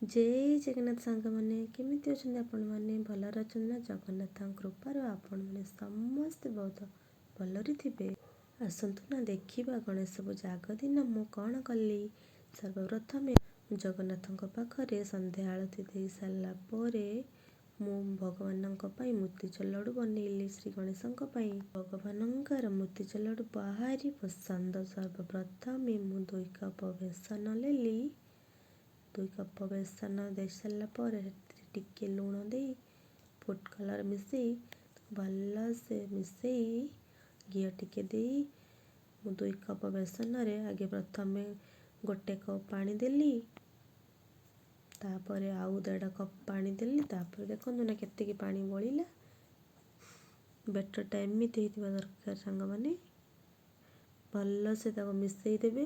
जय जगन्नाथ सांग मैंने केमिति अछंती आपण मैंने भलरे अछंती ना जगन्नाथ कृपार आपण मैंने समस्ते बहुत भलरे थिबे। आसंतु ना देखिबा गणेश पूजा आग दिन मु कौन कली। सर्वप्रथमे जगन्नाथ पाखरे संध्या आरती दे सारा परे मु भगवान मोतीचूर लड्डू बनैली। श्री गणेश भगवान मोतीचूर लड्डू बाहरी पसंद। सर्वप्रथम मु 2 कप बेसन लेली। 2 कप बेसन दे सारा पर टिके लुण दे फूड कलर मिसई भल से मिसई घी टिके दे मु 2 कप बेसन रे आगे प्रथमे 1 कप पानी देली। तापर आउ 1.5 कप पानी देली। तापर देखो ना केते पानी बळिला। बेटर टाइम एमती होइतिबा दरकार सांग माने भल से ताको मिसई देबे।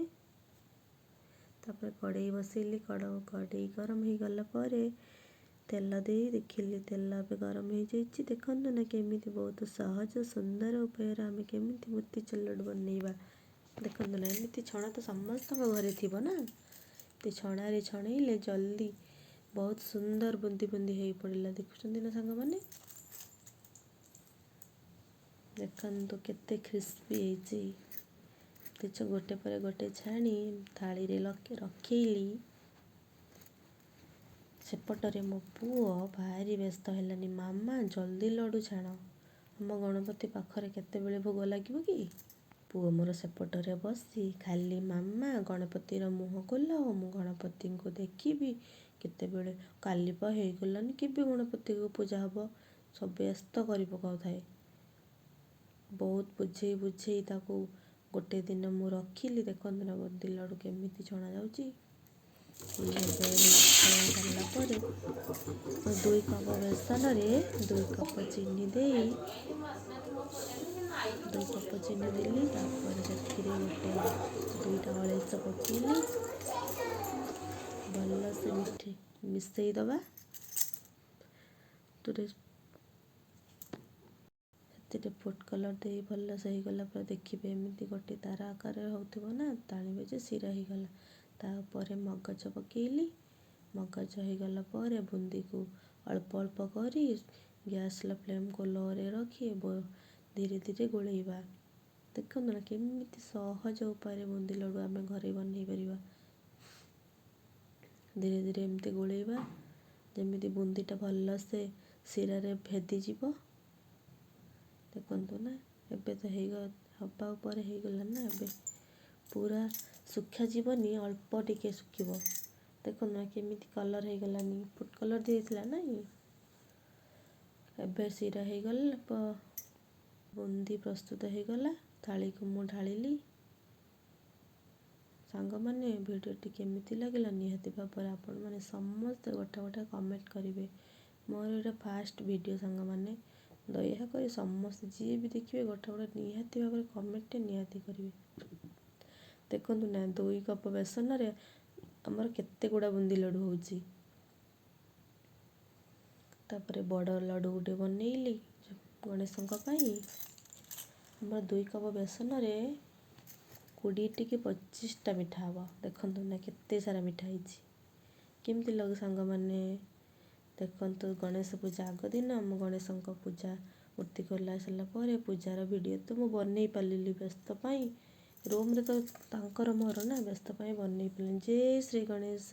तापर कड़ाई बसैली। कड़ाई गरम हो गला पर तेल दे देखिली तेल अब गरम हो जाइए। देखो ना केमिति बहुत सहज सुंदर उपाय आम केमिति मोतीचूर लड्डू बनैबा। देखो ना एमती छणा तो समस्त घरे थी ना। ते छणारे छणैले जल्दी बहुत सुंदर बुंदी बुंदी हो पड़ा। देखुं ना सांग मैंने देखु केते क्रिस्पी हो गोटे पर गोटे छाणी थाली रे रखिली। सेपटरे मो पुओ भारी व्यस्त है। मामा जल्दी लड्डू छाण आम गणपति पाखरे केतेबेले भोग लगे कि। पुओ मोर सेपटरे बसी खाली मामा गणपतिर मुह खोल मु गणपति को देखी केतेबेले काली हो गलानी कि गणपति को पूजा हम सब व्यस्त कर पकाउ थाए। बहुत बुझे बुझे ताको गोटे दिन मु रखिली। देखो ना बुंदी लड्डू केमिति छणा जाउची। सारा पर 2 कप बेसन रे 2 कप चीनी दे 2 कप चीनी देली। तापर से गोटे 2टा अड़ेइच पकेली भल से मिसई दबा। फूड कलर दे भल से हो गला पर देखिए एमती गोटे तारा आकार होथिबो ना ताणिबे जे सिरा हो गला। तापर मगज पकेली। मगज हो गला पर बुंदी को अल्प अल्प करी गैस फ्लेम को लो रे रखी धीरे धीरे गोलेबा। देखो ना केमिति सहज उपाय बुंदी लड्डू आम घरे बनई परिबा। धीरे धीरे एमती गोलेबा जमीती बुंदीटा भल से सिरा रे भेदी जीवो। देखो ना एबे तो हवा ऊपर हो गला ना। एबे पूरा सुखा जीवनी अल्प टिके सुखिबो। देखो ना केमिति कलर हो गलानी फूड कलर देइथिला ना। एबे सिरा हो गला बुंदी प्रस्तुत हो गला। थाली को मु ढालिली। सांग माने वीडियो टी केमिति लागला निहाती भाव आपण माने समस्त गोटा गोटा कमेंट करेंगे। मोर एटा फास्ट वीडियो सांग माने दयाकर समस्त जी भी देखिए गोटा गोटा निहाती भाव कमेंट निहाती करेंगे। देखो ना 2 कप बेसन रे आमर केते गुड़ा बुंदी लड्डू होची। तापर बड़ लड्डू गुटे बनैली गणेश आमर 2 कप बेसन रे 20 टी 25टा मिठा हम। देखो ना केते सारा मिठा होची केमती लगे सांग माने। देखो गणेश पूजा आग दिन आम गणेश पूजा मूर्ति खोला सारा पर पूजार वीडियो तो मु बनई पाली व्यस्त पाई। रूम रे तो तांकर मोर ना व्यस्त पाई बनई पाली। जय श्री गणेश।